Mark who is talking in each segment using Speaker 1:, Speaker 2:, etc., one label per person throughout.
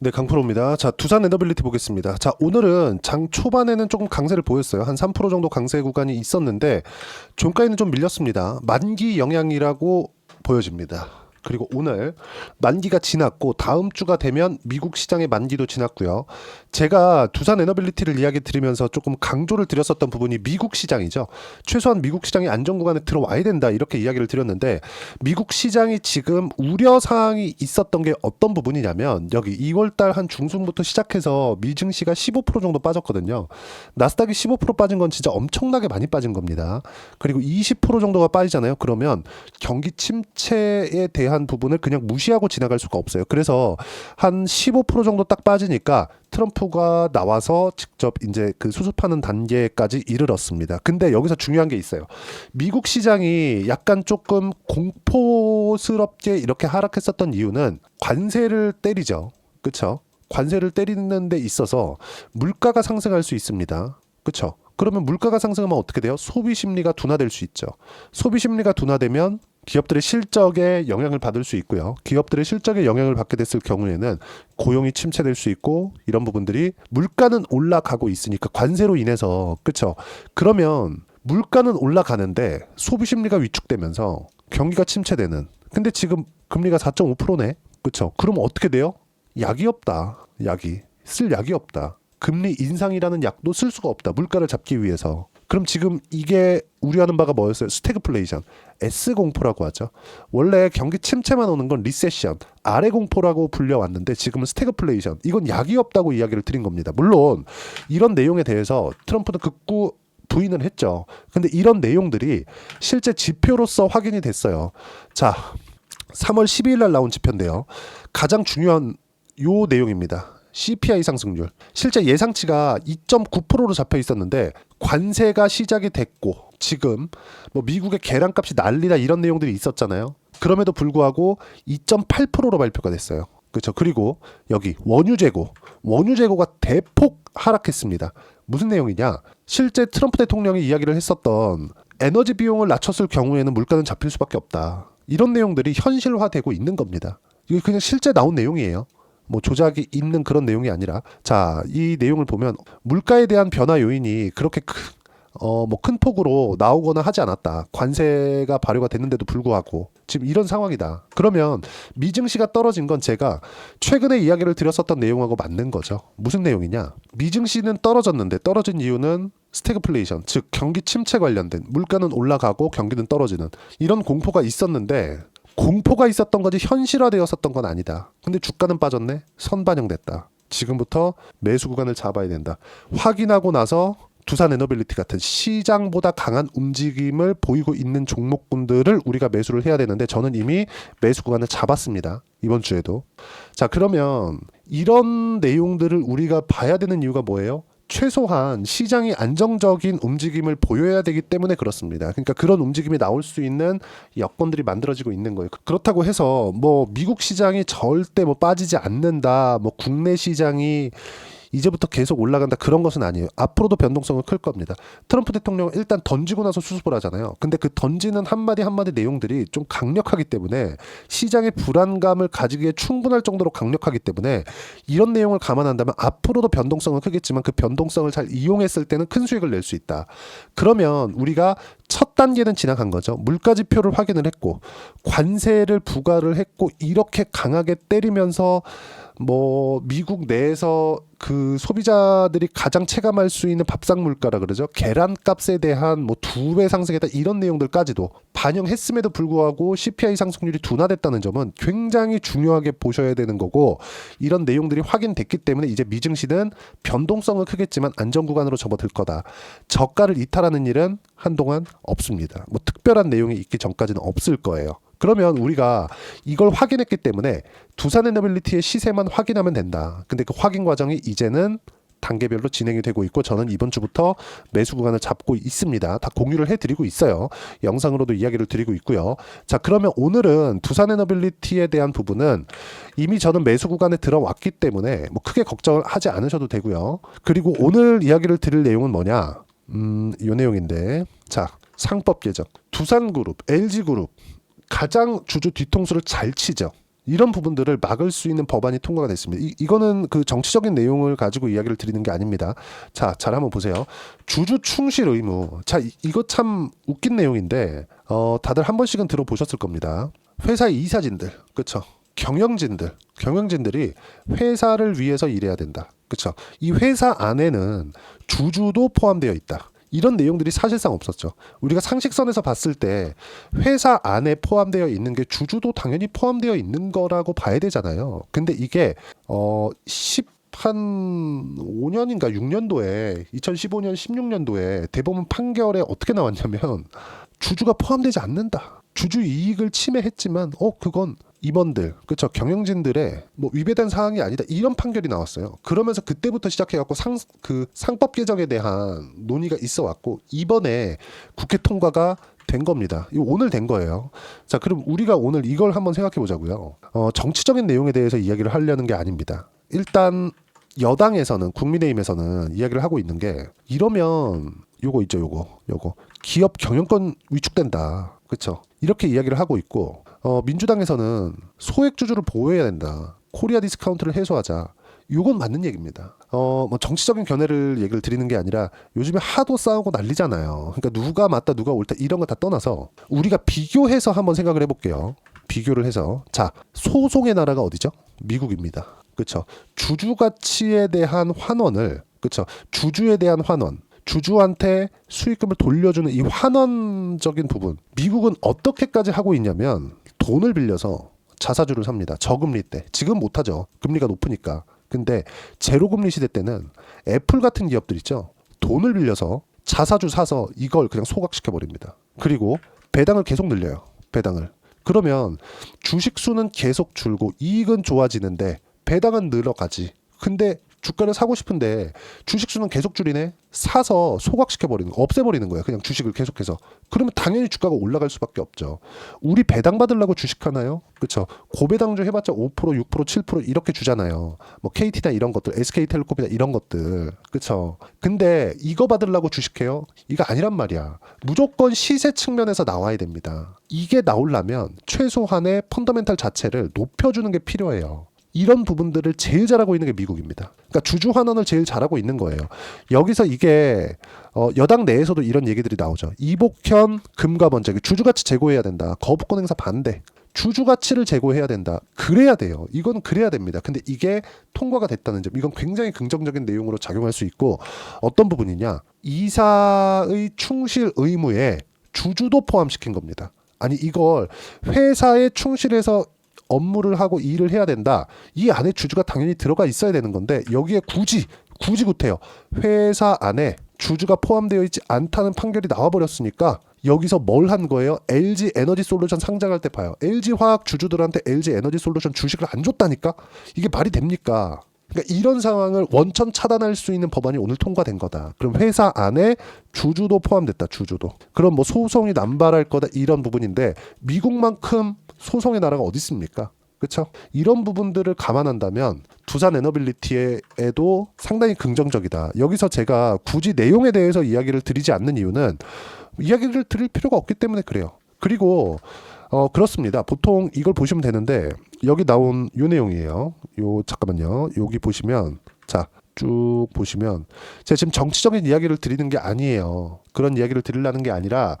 Speaker 1: 네, 강프로입니다. 자, 두산 에너빌리티 보겠습니다. 자, 오늘은 장 초반에는 조금 강세를 보였어요. 한 3% 정도 강세 구간이 있었는데 종가에는 좀 밀렸습니다. 만기 영향이라고 보여집니다. 그리고 오늘 만기가 지났고 다음 주가 되면 미국 시장의 만기도 지났고요. 제가 두산 에너빌리티를 이야기 드리면서 조금 강조를 드렸었던 부분이 미국 시장이죠. 최소한 미국 시장이 안정 구간에 들어와야 된다 이렇게 이야기를 드렸는데 미국 시장이 지금 우려 사항이 있었던 게 어떤 부분이냐면 여기 2월달 한 중순부터 시작해서 미증시가 15% 정도 빠졌거든요. 나스닥이 15% 빠진 건 진짜 엄청나게 많이 빠진 겁니다. 그리고 20% 정도가 빠지잖아요. 그러면 경기 침체에 대한 부분을 그냥 무시하고 지나갈 수가 없어요. 그래서 한 15% 정도 딱 빠지니까 트럼프가 나와서 직접 이제 그 수습하는 단계까지 이르렀습니다. 근데 여기서 중요한 게 있어요. 미국 시장이 약간 조금 공포스럽게 이렇게 하락했었던 이유는 관세를 때리죠. 그렇죠? 관세를 때리는 데 있어서 물가가 상승할 수 있습니다. 그렇죠? 그러면 물가가 상승하면 어떻게 돼요? 소비 심리가 둔화될 수 있죠. 소비 심리가 둔화되면 기업들의 실적에 영향을 받을 수 있고요. 기업들의 실적에 영향을 받게 됐을 경우에는 고용이 침체될 수 있고 이런 부분들이 물가는 올라가고 있으니까 관세로 인해서 그렇죠. 그러면 물가는 올라가는데 소비 심리가 위축되면서 경기가 침체되는. 근데 지금 금리가 4.5%네. 그렇죠. 그러면 어떻게 돼요? 약이 없다. 약이 쓸 약이 없다. 금리 인상이라는 약도 쓸 수가 없다. 물가를 잡기 위해서. 그럼 지금 이게 우려하는 바가 뭐였어요? 스태그플레이션, S공포라고 하죠. 원래 경기 침체만 오는 건 리세션, 아래 공포라고 불려왔는데 지금은 스태그플레이션. 이건 약이 없다고 이야기를 드린 겁니다. 물론 이런 내용에 대해서 트럼프는 극구 부인을 했죠. 근데 이런 내용들이 실제 지표로서 확인이 됐어요. 자, 3월 12일 날 나온 지표인데요. 가장 중요한 요 내용입니다. CPI 상승률. 실제 예상치가 2.9%로 잡혀 있었는데 관세가 시작이 됐고 지금 뭐 미국의 계란값이 난리다 이런 내용들이 있었잖아요. 그럼에도 불구하고 2.8%로 발표가 됐어요. 그렇죠. 그리고 여기 원유재고가 대폭 하락했습니다. 무슨 내용이냐? 실제 트럼프 대통령이 이야기를 했었던 에너지 비용을 낮췄을 경우에는 물가는 잡힐 수밖에 없다. 이런 내용들이 현실화되고 있는 겁니다. 이게 그냥 실제 나온 내용이에요. 뭐 조작이 있는 그런 내용이 아니라 자, 이 내용을 보면 물가에 대한 변화 요인이 그렇게 큰 폭으로 나오거나 하지 않았다. 관세가 발효가 됐는데도 불구하고 지금 이런 상황이다. 그러면 미증시가 떨어진 건 제가 최근에 이야기를 드렸었던 내용하고 맞는 거죠. 무슨 내용이냐? 미증시는 떨어졌는데 떨어진 이유는 스태그플레이션, 즉 경기 침체 관련된 물가는 올라가고 경기는 떨어지는 이런 공포가 있었는데 공포가 있었던 거지 현실화되었었던 건 아니다. 근데 주가는 빠졌네. 선반영됐다. 지금부터 매수 구간을 잡아야 된다. 확인하고 나서 두산 에너빌리티 같은 시장보다 강한 움직임을 보이고 있는 종목군들을 우리가 매수를 해야 되는데 저는 이미 매수 구간을 잡았습니다. 이번 주에도. 자, 그러면 이런 내용들을 우리가 봐야 되는 이유가 뭐예요? 최소한 시장이 안정적인 움직임을 보여야 되기 때문에 그렇습니다. 그러니까 그런 움직임이 나올 수 있는 여건들이 만들어지고 있는 거예요. 그렇다고 해서 뭐 미국 시장이 절대 뭐 빠지지 않는다, 뭐 국내 시장이 이제부터 계속 올라간다 그런 것은 아니에요. 앞으로도 변동성은 클 겁니다. 트럼프 대통령은 일단 던지고 나서 수습을 하잖아요. 근데 그 던지는 한마디 한마디 내용들이 좀 강력하기 때문에 시장의 불안감을 가지기에 충분할 정도로 강력하기 때문에 이런 내용을 감안한다면 앞으로도 변동성은 크겠지만 그 변동성을 잘 이용했을 때는 큰 수익을 낼 수 있다. 그러면 우리가 첫 단계는 지나간 거죠. 물가 지표를 확인을 했고 관세를 부과를 했고 이렇게 강하게 때리면서 뭐 미국 내에서 그 소비자들이 가장 체감할 수 있는 밥상 물가라 그러죠. 계란값에 대한 뭐 2배 상승했다 이런 내용들까지도 반영했음에도 불구하고 CPI 상승률이 둔화됐다는 점은 굉장히 중요하게 보셔야 되는 거고 이런 내용들이 확인됐기 때문에 이제 미증시는 변동성은 크겠지만 안정 구간으로 접어들 거다. 저가를 이탈하는 일은 한동안 없습니다. 뭐 특별한 내용이 있기 전까지는 없을 거예요. 그러면 우리가 이걸 확인했기 때문에 두산 에너빌리티의 시세만 확인하면 된다. 근데 그 확인 과정이 이제는 단계별로 진행이 되고 있고 저는 이번 주부터 매수 구간을 잡고 있습니다. 다 공유를 해드리고 있어요. 영상으로도 이야기를 드리고 있고요. 자, 그러면 오늘은 두산 에너빌리티에 대한 부분은 이미 저는 매수 구간에 들어왔기 때문에 뭐 크게 걱정을 하지 않으셔도 되고요. 그리고 오늘 이야기를 드릴 내용은 뭐냐? 이 내용인데 자, 상법 개정 두산그룹, LG그룹 가장 주주 뒤통수를 잘 치죠. 이런 부분들을 막을 수 있는 법안이 통과가 됐습니다. 이거는 그 정치적인 내용을 가지고 이야기를 드리는 게 아닙니다. 자, 잘 한번 보세요. 주주 충실 의무. 자, 이거 참 웃긴 내용인데 다들 한 번씩은 들어보셨을 겁니다. 회사의 이사진들, 그렇죠? 경영진들이 회사를 위해서 일해야 된다. 그렇죠? 이 회사 안에는 주주도 포함되어 있다. 이런 내용들이 사실상 없었죠. 우리가 상식선에서 봤을 때 회사 안에 포함되어 있는 게 주주도 당연히 포함되어 있는 거라고 봐야 되잖아요. 근데 이게 5년인가 6년도에 2015년 16년도에 대법원 판결에 어떻게 나왔냐면 주주가 포함되지 않는다. 주주 이익을 침해했지만 그건 임원들, 그렇죠, 경영진들의 뭐 위배된 사항이 아니다, 이런 판결이 나왔어요. 그러면서 그때부터 시작해갖고 상법 개정에 대한 논의가 있어 왔고 이번에 국회 통과가 된 겁니다. 이거 오늘 된 거예요. 자, 그럼 우리가 오늘 이걸 한번 생각해 보자고요. 정치적인 내용에 대해서 이야기를 하려는 게 아닙니다. 일단 여당에서는, 국민의힘에서는 이야기를 하고 있는 게, 이러면 요거 있죠, 요거 기업 경영권 위축된다, 그렇죠? 이렇게 이야기를 하고 있고, 민주당에서는 소액 주주를 보호해야 된다, 코리아 디스카운트를 해소하자. 이건 맞는 얘기입니다. 뭐 정치적인 견해를 얘기를 드리는 게 아니라 요즘에 하도 싸우고 난리잖아요. 그러니까 누가 맞다 누가 옳다 이런 거 다 떠나서 우리가 비교해서 한번 생각을 해볼게요. 비교를 해서, 자, 소송의 나라가 어디죠? 미국입니다. 그렇죠? 주주 가치에 대한 환원을, 그렇죠, 주주에 대한 환원, 주주한테 수익금을 돌려주는 이 환원적인 부분, 미국은 어떻게까지 하고 있냐면 돈을 빌려서 자사주를 삽니다. 저금리 때. 지금 못하죠, 금리가 높으니까. 근데 제로금리 시대 때는 애플 같은 기업들 있죠, 돈을 빌려서 자사주 사서 이걸 그냥 소각시켜 버립니다. 그리고 배당을 계속 늘려요. 배당을. 그러면 주식 수는 계속 줄고 이익은 좋아지는데 배당은 늘어가지. 근데 주가를 사고 싶은데 주식 수는 계속 줄이네. 사서 소각시켜버리는 거, 없애버리는 거예요. 그냥 주식을 계속해서. 그러면 당연히 주가가 올라갈 수밖에 없죠. 우리 배당 받으려고 주식하나요? 그렇죠. 고배당주 해봤자 5%, 6%, 7% 이렇게 주잖아요. 뭐 KT나 이런 것들, SK텔레콤이나 이런 것들, 그렇죠. 근데 이거 받으려고 주식해요? 이거 아니란 말이야. 무조건 시세 측면에서 나와야 됩니다. 이게 나오려면 최소한의 펀더멘탈 자체를 높여주는 게 필요해요. 이런 부분들을 제일 잘하고 있는 게 미국입니다. 그러니까 주주 환원을 제일 잘하고 있는 거예요. 여기서 이게 여당 내에서도 이런 얘기들이 나오죠. 이복현 금감원장, 주주가치 제고해야 된다. 거부권 행사 반대. 주주가치를 제고해야 된다. 그래야 돼요. 이건 그래야 됩니다. 근데 이게 통과가 됐다는 점, 이건 굉장히 긍정적인 내용으로 작용할 수 있고, 어떤 부분이냐, 이사의 충실 의무에 주주도 포함시킨 겁니다. 아니, 이걸 회사에 충실해서 업무를 하고 일을 해야 된다, 이 안에 주주가 당연히 들어가 있어야 되는 건데, 여기에 굳이 구태여 회사 안에 주주가 포함되어 있지 않다는 판결이 나와버렸으니까 여기서 뭘 한 거예요? LG 에너지 솔루션 상장할 때 봐요. LG 화학 주주들한테 LG 에너지 솔루션 주식을 안 줬다니까? 이게 말이 됩니까? 그러니까 이런 상황을 원천 차단할 수 있는 법안이 오늘 통과된 거다. 그럼 회사 안에 주주도 포함됐다. 주주도. 그럼 뭐 소송이 남발할 거다, 이런 부분인데, 미국만큼 소송의 나라가 어디 있습니까? 그렇죠? 이런 부분들을 감안한다면 두산 에너빌리티에도 상당히 긍정적이다. 여기서 제가 굳이 내용에 대해서 이야기를 드리지 않는 이유는 이야기를 드릴 필요가 없기 때문에 그래요. 그리고 그렇습니다. 보통 이걸 보시면 되는데, 여기 나온 요 내용이에요. 잠깐만요. 여기 보시면, 자, 쭉 보시면, 제가 지금 정치적인 이야기를 드리는 게 아니에요. 그런 이야기를 드리려는 게 아니라,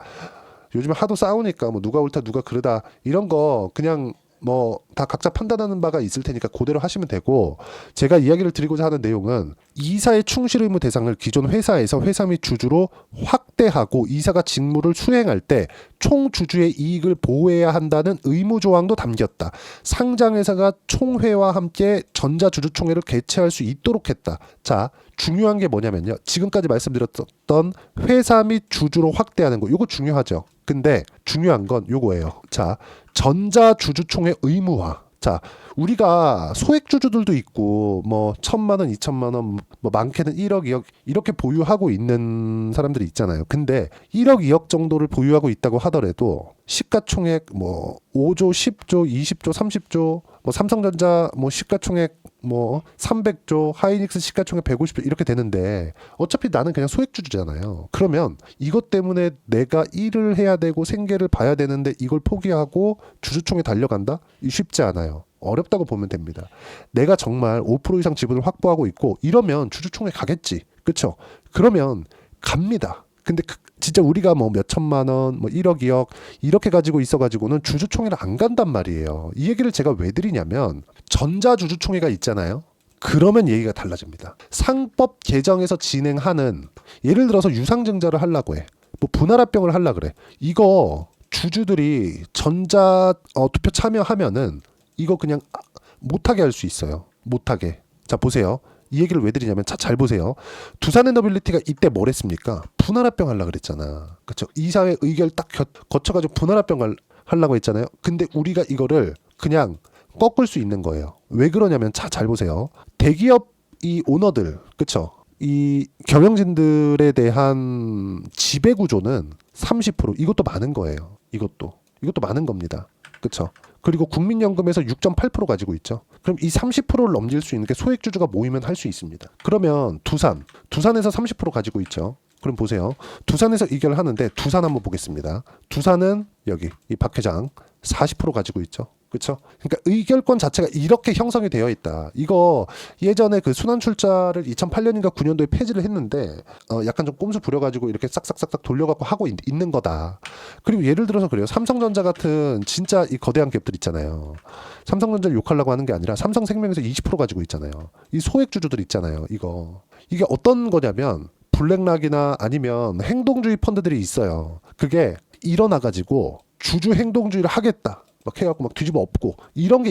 Speaker 1: 요즘에 하도 싸우니까 뭐 누가 옳다 누가 그르다 이런 거 그냥 뭐 다 각자 판단하는 바가 있을 테니까 그대로 하시면 되고, 제가 이야기를 드리고자 하는 내용은 이사의 충실 의무 대상을 기존 회사에서 회사 및 주주로 확대하고, 이사가 직무를 수행할 때 총 주주의 이익을 보호해야 한다는 의무 조항도 담겼다. 상장회사가 총회와 함께 전자주주총회를 개최할 수 있도록 했다. 자, 중요한 게 뭐냐면요, 지금까지 말씀드렸던 회사 및 주주로 확대하는 거, 이거 중요하죠. 근데 중요한 건 요거예요. 자, 전자주주총회 의무화. 자, 우리가 소액 주주들도 있고, 뭐 1,000만 원, 2,000만 원, 뭐 많게는 1억, 2억 이렇게 보유하고 있는 사람들이 있잖아요. 근데 1억, 2억 정도를 보유하고 있다고 하더라도 시가총액 뭐 5조, 10조, 20조, 30조 뭐 삼성전자 뭐 시가총액 뭐 300조, 하이닉스 시가총액 150조 이렇게 되는데 어차피 나는 그냥 소액주주잖아요. 그러면 이것 때문에 내가 일을 해야 되고 생계를 봐야 되는데 이걸 포기하고 주주총에 달려간다? 이 쉽지 않아요. 어렵다고 보면 됩니다. 내가 정말 5% 이상 지분을 확보하고 있고 이러면 주주총회 가겠지. 그렇죠? 그러면 갑니다. 근데 진짜 우리가 뭐 몇 천만 원, 뭐 1억, 2억 이렇게 가지고 있어가지고는 주주총회를 안 간단 말이에요. 이 얘기를 제가 왜 드리냐면 전자주주총회가 있잖아요. 그러면 얘기가 달라집니다. 상법 개정에서 진행하는 예를 들어서 유상증자를 하려고 해. 뭐 분할합병을 하려고 그래. 이거 주주들이 전자 투표 참여하면은 이거 그냥 못하게 할 수 있어요. 못하게. 자 보세요. 이 얘기를 왜 드리냐면 잘 보세요. 두산에너빌리티가 이때 뭘 했습니까? 분할합병 하려고 그랬잖아. 그렇죠? 이사회 의결 딱 거쳐가지고 분할합병 하려고 했잖아요. 근데 우리가 이거를 그냥 꺾을 수 있는 거예요. 왜 그러냐면 잘 보세요. 대기업 이 오너들, 그렇죠? 이 경영진들에 대한 지배 구조는 30% 이것도 많은 거예요. 이것도 많은 겁니다. 그렇죠? 그리고 국민연금에서 6.8% 가지고 있죠. 그럼 이 30%를 넘길 수 있는 게 소액주주가 모이면 할 수 있습니다. 그러면 두산에서 30% 가지고 있죠. 그럼 보세요. 두산에서 의결을 하는데 두산 한번 보겠습니다. 두산은 여기 이 박 회장 40% 가지고 있죠. 그렇죠? 그러니까 의결권 자체가 이렇게 형성이 되어 있다. 이거 예전에 그 순환출자를 2008년인가 9년도에 폐지를 했는데 약간 좀 꼼수 부려가지고 이렇게 싹싹싹싹 돌려갖고 하고 있는 거다. 그리고 예를 들어서 그래요. 삼성전자 같은 진짜 이 거대한 갭들 있잖아요. 삼성전자를 욕하려고 하는 게 아니라 삼성생명에서 20% 가지고 있잖아요. 이 소액주주들 있잖아요. 이게 어떤 거냐면 블랙락이나 아니면 행동주의 펀드들이 있어요. 그게 일어나가지고 주주 행동주의를 하겠다. 막 해갖고 막 뒤집어 엎고 이런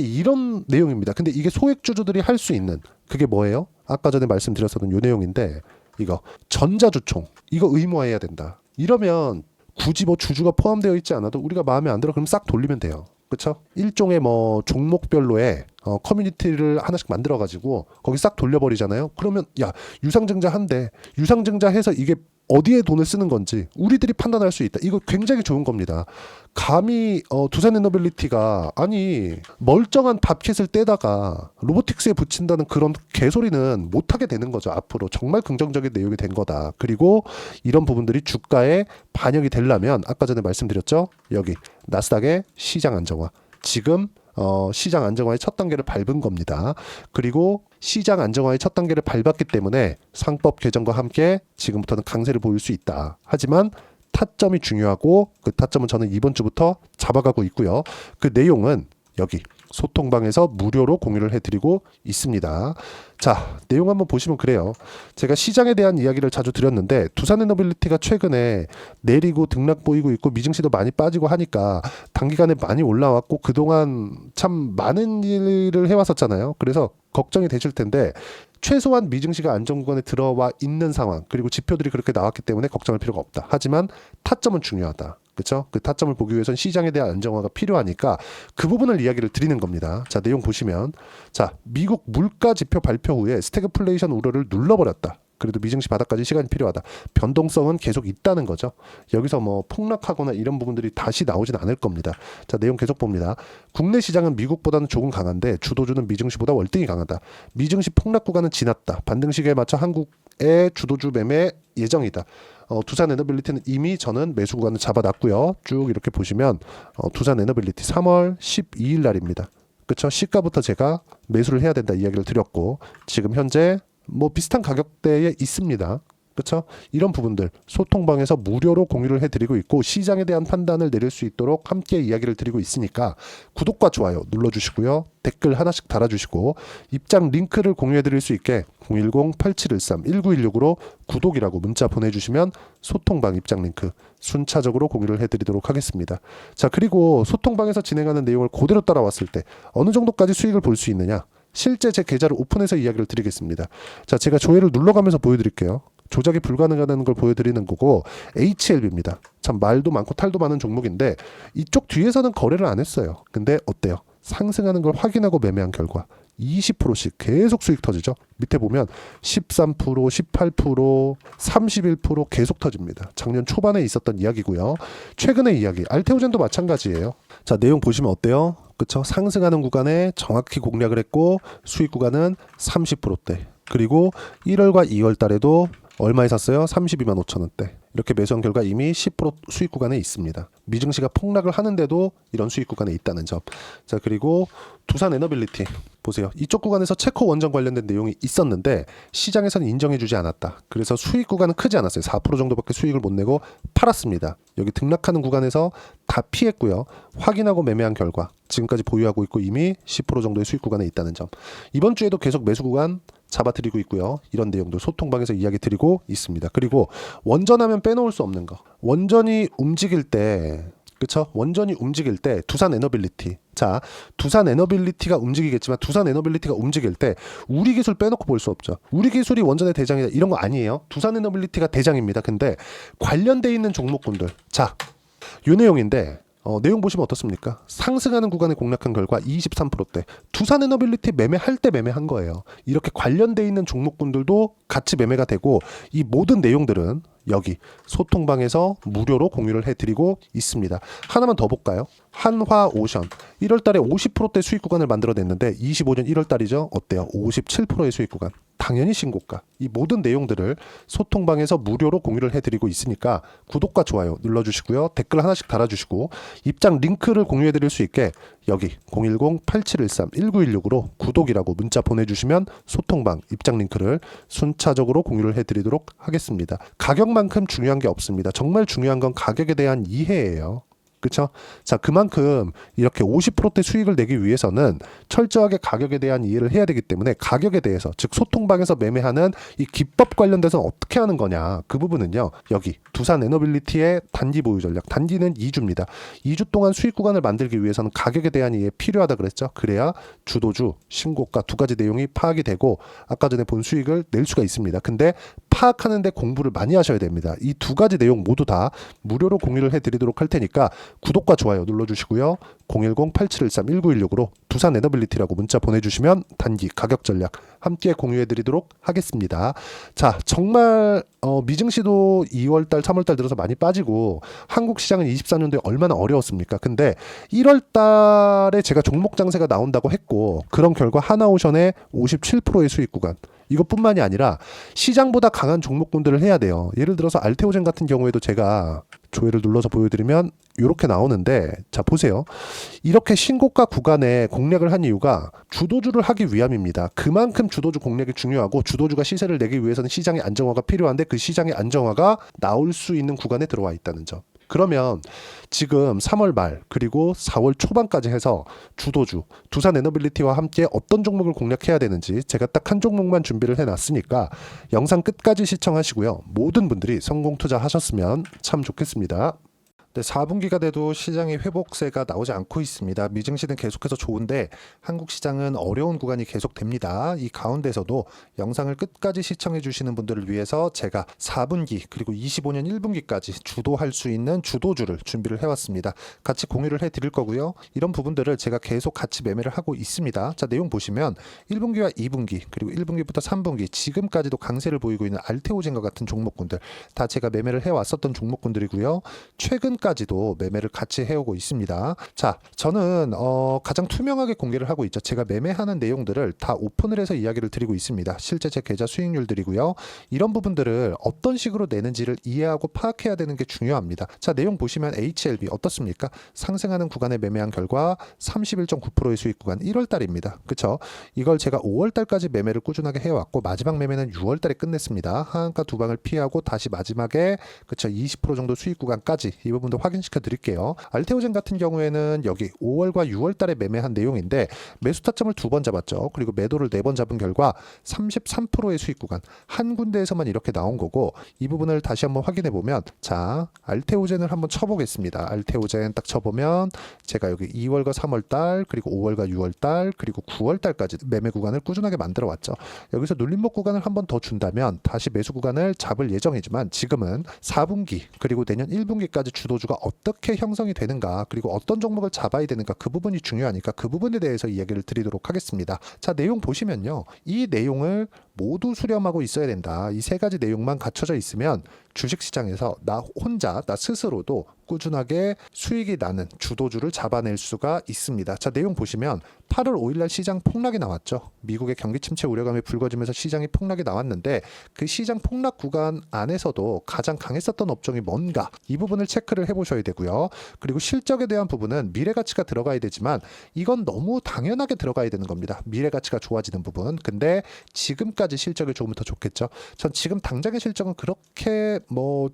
Speaker 1: 내용입니다. 근데 이게 소액주주들이 할 수 있는 그게 뭐예요? 아까 전에 말씀드렸었던 요 내용인데 이거 전자주총 이거 의무화해야 된다. 이러면 굳이 뭐 주주가 포함되어 있지 않아도 우리가 마음에 안 들어 그럼 싹 돌리면 돼요. 그렇죠? 일종의 뭐 종목별로의 커뮤니티를 하나씩 만들어가지고 거기 싹 돌려버리잖아요. 그러면 야 유상증자 한대 유상증자 해서 이게 어디에 돈을 쓰는 건지 우리들이 판단할 수 있다. 이거 굉장히 좋은 겁니다. 감히 두산에너빌리티가 아니 멀쩡한 밥캣을 떼다가 로보틱스에 붙인다는 그런 개소리는 못하게 되는 거죠. 앞으로 정말 긍정적인 내용이 된 거다. 그리고 이런 부분들이 주가에 반영이 되려면 아까 전에 말씀드렸죠. 여기 나스닥의 시장 안정화. 지금 시장 안정화의 첫 단계를 밟은 겁니다. 그리고 시장 안정화의 첫 단계를 밟았기 때문에 상법 개정과 함께 지금부터는 강세를 보일 수 있다. 하지만 타점이 중요하고 그 타점은 저는 이번 주부터 잡아가고 있고요. 그 내용은 여기 소통방에서 무료로 공유를 해드리고 있습니다. 자, 내용 한번 보시면 그래요. 제가 시장에 대한 이야기를 자주 드렸는데 두산에너빌리티가 최근에 내리고 등락 보이고 있고 미증시도 많이 빠지고 하니까 단기간에 많이 올라왔고 그동안 참 많은 일을 해왔었잖아요. 그래서 걱정이 되실 텐데 최소한 미증시가 안정 구간에 들어와 있는 상황 그리고 지표들이 그렇게 나왔기 때문에 걱정할 필요가 없다. 하지만 타점은 중요하다. 그렇죠? 그 타점을 보기 위해선 시장에 대한 안정화가 필요하니까 그 부분을 이야기를 드리는 겁니다. 자, 내용 보시면 자, 미국 물가 지표 발표 후에 스태그플레이션 우려를 눌러버렸다. 그래도 미증시 바닥까지 시간이 필요하다. 변동성은 계속 있다는 거죠. 여기서 뭐 폭락하거나 이런 부분들이 다시 나오진 않을 겁니다. 자, 내용 계속 봅니다. 국내 시장은 미국보다는 조금 강한데 주도주는 미증시보다 월등히 강하다. 미증시 폭락 구간은 지났다. 반등 시기에 맞춰 한국의 주도주 매매 예정이다. 두산에너빌리티는 이미 저는 매수 구간을 잡아놨고요. 쭉 이렇게 보시면 두산에너빌리티 3월 12일 날입니다. 그렇죠? 시가부터 제가 매수를 해야 된다 이야기를 드렸고 지금 현재 뭐 비슷한 가격대에 있습니다. 그렇죠? 이런 부분들 소통방에서 무료로 공유를 해드리고 있고 시장에 대한 판단을 내릴 수 있도록 함께 이야기를 드리고 있으니까 구독과 좋아요 눌러주시고요. 댓글 하나씩 달아주시고 입장 링크를 공유해드릴 수 있게 010-8713-1916으로 구독이라고 문자 보내주시면 소통방 입장 링크 순차적으로 공유를 해드리도록 하겠습니다. 자, 그리고 소통방에서 진행하는 내용을 그대로 따라왔을 때 어느 정도까지 수익을 볼 수 있느냐 실제 제 계좌를 오픈해서 이야기를 드리겠습니다. 자, 제가 조회를 눌러가면서 보여드릴게요. 조작이 불가능하다는 걸 보여드리는 거고 HLB입니다. 참 말도 많고 탈도 많은 종목인데 이쪽 뒤에서는 거래를 안 했어요. 근데 어때요? 상승하는 걸 확인하고 매매한 결과 20%씩 계속 수익 터지죠. 밑에 보면 13%, 18%, 31% 계속 터집니다. 작년 초반에 있었던 이야기고요. 최근의 이야기, 알테오젠도 마찬가지예요. 자, 내용 보시면 어때요? 그쵸? 상승하는 구간에 정확히 공략을 했고 수익 구간은 30%대. 그리고 1월과 2월 달에도 얼마에 샀어요? 32만 5천 원대. 이렇게 매수한 결과 이미 10% 수익 구간에 있습니다. 미증시가 폭락을 하는데도 이런 수익 구간에 있다는 점. 자, 그리고 두산 에너빌리티 보세요. 이쪽 구간에서 체코 원전 관련된 내용이 있었는데 시장에서는 인정해주지 않았다. 그래서 수익 구간은 크지 않았어요. 4% 정도밖에 수익을 못 내고 팔았습니다. 여기 등락하는 구간에서 다 피했고요. 확인하고 매매한 결과 지금까지 보유하고 있고 이미 10% 정도의 수익 구간에 있다는 점. 이번 주에도 계속 매수 구간 잡아드리고 있고요. 이런 내용들 소통방에서 이야기 드리고 있습니다. 그리고 원전하면 빼놓을 수 없는 거. 원전이 움직일 때, 그쵸? 원전이 움직일 때 두산 에너빌리티. 자, 두산 에너빌리티가 움직이겠지만 두산 에너빌리티가 움직일 때 우리 기술 빼놓고 볼 수 없죠. 우리 기술이 원전의 대장이다 이런 거 아니에요. 두산 에너빌리티가 대장입니다. 근데 관련돼 있는 종목군들. 자, 요 내용인데 내용 보시면 어떻습니까? 상승하는 구간에 공략한 결과 23%대. 두산 에너빌리티 매매할 때 매매한 거예요. 이렇게 관련돼 있는 종목군들도 같이 매매가 되고 이 모든 내용들은 여기 소통방에서 무료로 공유를 해드리고 있습니다. 하나만 더 볼까요? 한화오션 1월달에 50%대 수익 구간을 만들어냈는데 25년 1월달이죠. 어때요? 57%의 수익 구간. 당연히 신고가. 이 모든 내용들을 소통방에서 무료로 공유를 해드리고 있으니까 구독과 좋아요 눌러주시고요. 댓글 하나씩 달아주시고 입장 링크를 공유해드릴 수 있게 여기 010-8713-1916으로 구독이라고 문자 보내주시면 소통방 입장 링크를 순차적으로 공유를 해드리도록 하겠습니다. 가격만큼 중요한 게 없습니다. 정말 중요한 건 가격에 대한 이해예요. 그렇죠? 자, 그만큼 이렇게 50%대 수익을 내기 위해서는 철저하게 가격에 대한 이해를 해야 되기 때문에 가격에 대해서 즉 소통방에서 매매하는 이 기법 관련돼서 어떻게 하는 거냐 그 부분은요. 여기 두산 에너빌리티의 단기 보유 전략 단기는 2주입니다. 2주 동안 수익 구간을 만들기 위해서는 가격에 대한 이해 필요하다 그랬죠. 그래야 주도주, 신고가 두 가지 내용이 파악이 되고 아까 전에 본 수익을 낼 수가 있습니다. 근데 파악하는데 공부를 많이 하셔야 됩니다. 이 두 가지 내용 모두 다 무료로 공유를 해드리도록 할 테니까 구독과 좋아요 눌러주시고요. 010-8713-1916으로 두산 에너빌리티라고 문자 보내주시면 단기 가격 전략 함께 공유해드리도록 하겠습니다. 자, 정말 미증시도 2월달, 3월달 들어서 많이 빠지고 한국 시장은 24년도에 얼마나 어려웠습니까? 근데 1월달에 제가 종목 장세가 나온다고 했고 그런 결과 하나오션의 57%의 수익 구간 이것뿐만이 아니라 시장보다 강한 종목군들을 해야 돼요. 예를 들어서 알테오젠 같은 경우에도 제가 조회를 눌러서 보여드리면 이렇게 나오는데 자 보세요. 이렇게 신고가 구간에 공략을 한 이유가 주도주를 하기 위함입니다. 그만큼 주도주 공략이 중요하고 주도주가 시세를 내기 위해서는 시장의 안정화가 필요한데 그 시장의 안정화가 나올 수 있는 구간에 들어와 있다는 점. 그러면 지금 3월 말 그리고 4월 초반까지 해서 주도주 두산 에너빌리티와 함께 어떤 종목을 공략해야 되는지 제가 딱 한 종목만 준비를 해놨으니까 영상 끝까지 시청하시고요. 모든 분들이 성공 투자하셨으면 참 좋겠습니다. 네, 4분기가 돼도 시장의 회복세가 나오지 않고 있습니다. 미증시는 계속해서 좋은데 한국 시장은 어려운 구간이 계속됩니다. 이 가운데서도 영상을 끝까지 시청해 주시는 분들을 위해서 제가 4분기 그리고 25년 1분기까지 주도할 수 있는 주도주를 준비를 해왔습니다. 같이 공유를 해드릴 거고요. 이런 부분들을 제가 계속 같이 매매를 하고 있습니다. 자, 내용 보시면 1분기와 2분기 그리고 1분기부터 3분기 지금까지도 강세를 보이고 있는 알테오젠과 같은 종목군들 다 제가 매매를 해왔었던 종목군들이고요. 최근까지도 매매를 같이 해오고 있습니다. 자, 저는 가장 투명하게 공개를 하고 있죠. 제가 매매하는 내용들을 다 오픈을 해서 이야기를 드리고 있습니다. 실제 제 계좌 수익률들이고요. 이런 부분들을 어떤 식으로 내는지를 이해하고 파악해야 되는 게 중요합니다. 자, 내용 보시면 HLB 어떻습니까? 상승하는 구간에 매매한 결과 31.9%의 수익 구간 1월달입니다. 그쵸? 이걸 제가 5월달까지 매매를 꾸준하게 해왔고 마지막 매매는 6월달에 끝냈습니다. 하한가 두 방을 피하고 다시 마지막에 그쵸 20% 정도 수익 구간까지 이 부분도 확인시켜 드릴게요. 알테오젠 같은 경우에는 여기 5월과 6월달에 매매한 내용인데 매수 타점을 2번 잡았죠. 그리고 매도를 4번 잡은 결과 33%의 수익 구간 한 군데에서만 이렇게 나온 거고 이 부분을 다시 한번 확인해 보면 자 알테오젠을 한번 쳐보겠습니다. 알테오젠 딱 쳐보면 제가 여기 2월과 3월달 그리고 5월과 6월달 그리고 9월달까지 매매 구간을 꾸준하게 만들어 왔죠. 여기서 눌림목 구간을 한번 더 준다면 다시 매수 구간을 잡을 예정이지만 지금은 4분기 그리고 내년 1분기까지 주도주 주도주가 어떻게 형성이 되는가, 그리고 어떤 종목을 잡아야 되는가, 그 부분이 중요하니까 그 부분에 대해서 이야기를 드리도록 하겠습니다. 자, 내용 보시면요, 이 내용을 모두 수렴하고 있어야 된다. 이 세 가지 내용만 갖춰져 있으면 주식시장에서 나 혼자, 나 스스로도 꾸준하게 수익이 나는 주도주를 잡아낼 수가 있습니다. 자, 내용 보시면 8월 5일날 시장 폭락이 나왔죠. 미국의 경기 침체 우려감이 불거지면서 시장이 폭락이 나왔는데, 그 시장 폭락 구간 안에서도 가장 강했었던 업종이 뭔가, 이 부분을 체크를 해보셔야 되고요. 그리고 실적에 대한 부분은 미래가치가 들어가야 되지만 이건 너무 당연하게 들어가야 되는 겁니다. 미래가치가 좋아지는 부분. 근데 지금까지 실적이 조금 더 좋겠죠. 전 지금 당장의 실적은 그렇게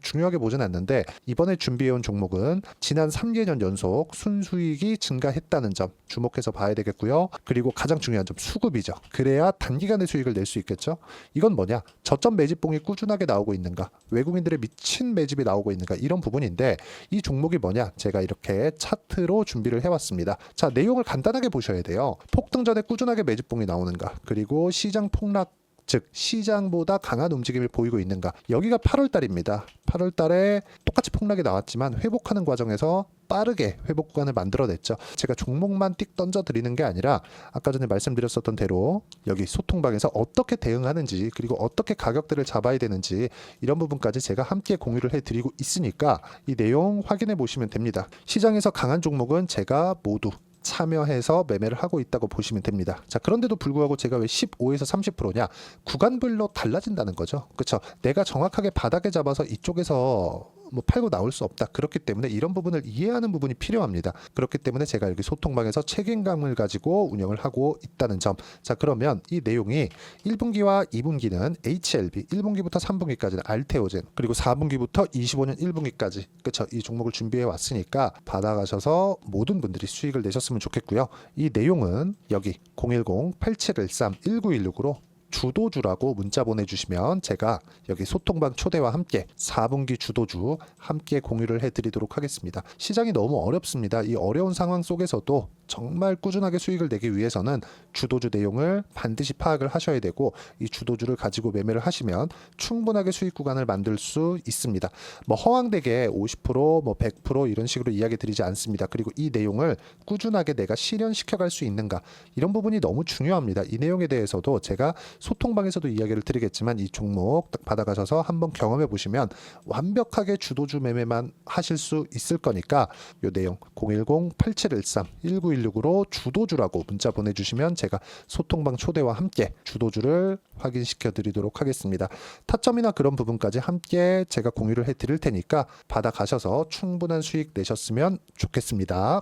Speaker 1: 중요하게 보진 않는데, 이번에 준비해온 종목은 지난 3개년 연속 순수익이 증가했다는 점 주목해서 봐야 되겠고요. 그리고 가장 중요한 점, 수급이죠. 그래야 단기간에 수익을 낼 수 있겠죠. 이건 뭐냐? 저점 매집봉이 꾸준하게 나오고 있는가, 외국인들의 미친 매집이 나오고 있는가, 이런 부분인데, 이 종목이 뭐냐? 제가 이렇게 차트로 준비를 해왔습니다. 자, 내용을 간단하게 보셔야 돼요. 폭등 전에 꾸준하게 매집봉이 나오는가, 그리고 시장 폭락, 즉 시장보다 강한 움직임을 보이고 있는가. 여기가 8월 달입니다. 8월 달에 똑같이 폭락이 나왔지만 회복하는 과정에서 빠르게 회복 구간을 만들어냈죠. 제가 종목만 띡 던져 드리는 게 아니라 아까 전에 말씀드렸었던 대로 여기 소통방에서 어떻게 대응하는지, 그리고 어떻게 가격대를 잡아야 되는지, 이런 부분까지 제가 함께 공유를 해드리고 있으니까 이 내용 확인해 보시면 됩니다. 시장에서 강한 종목은 제가 모두 참여해서 매매를 하고 있다고 보시면 됩니다. 자, 그런데도 불구하고 제가 왜 15에서 30%냐? 구간별로 달라진다는 거죠. 그렇죠? 내가 정확하게 바닥에 잡아서 이쪽에서 팔고 나올 수 없다. 그렇기 때문에 이런 부분을 이해하는 부분이 필요합니다. 그렇기 때문에 제가 여기 소통방에서 책임감을 가지고 운영을 하고 있다는 점. 자, 그러면 이 내용이 1분기와 2분기는 HLB, 1분기부터 3분기까지는 알테오젠, 그리고 4분기부터 25년 1분기까지, 그렇죠? 이 종목을 준비해 왔으니까 받아가셔서 모든 분들이 수익을 내셨으면 좋겠고요. 이 내용은 여기 010-8713-1916으로 주도주라고 문자 보내주시면 제가 여기 소통방 초대와 함께 4분기 주도주 함께 공유를 해드리도록 하겠습니다. 시장이 너무 어렵습니다. 이 어려운 상황 속에서도 정말 꾸준하게 수익을 내기 위해서는 주도주 내용을 반드시 파악을 하셔야 되고, 이 주도주를 가지고 매매를 하시면 충분하게 수익 구간을 만들 수 있습니다. 허황되게 50%, 100% 이런 식으로 이야기 드리지 않습니다. 그리고 이 내용을 꾸준하게 내가 실현시켜 갈 수 있는가, 이런 부분이 너무 중요합니다. 이 내용에 대해서도 제가 소통방에서도 이야기를 드리겠지만, 이 종목 딱 받아가셔서 한번 경험해 보시면 완벽하게 주도주 매매만 하실 수 있을 거니까, 이 내용 010-8713-1916으로 주도주라고 문자 보내주시면 제가 소통방 초대와 함께 주도주를 확인시켜 드리도록 하겠습니다. 타점이나 그런 부분까지 함께 제가 공유를 해 드릴 테니까 받아가셔서 충분한 수익 내셨으면 좋겠습니다.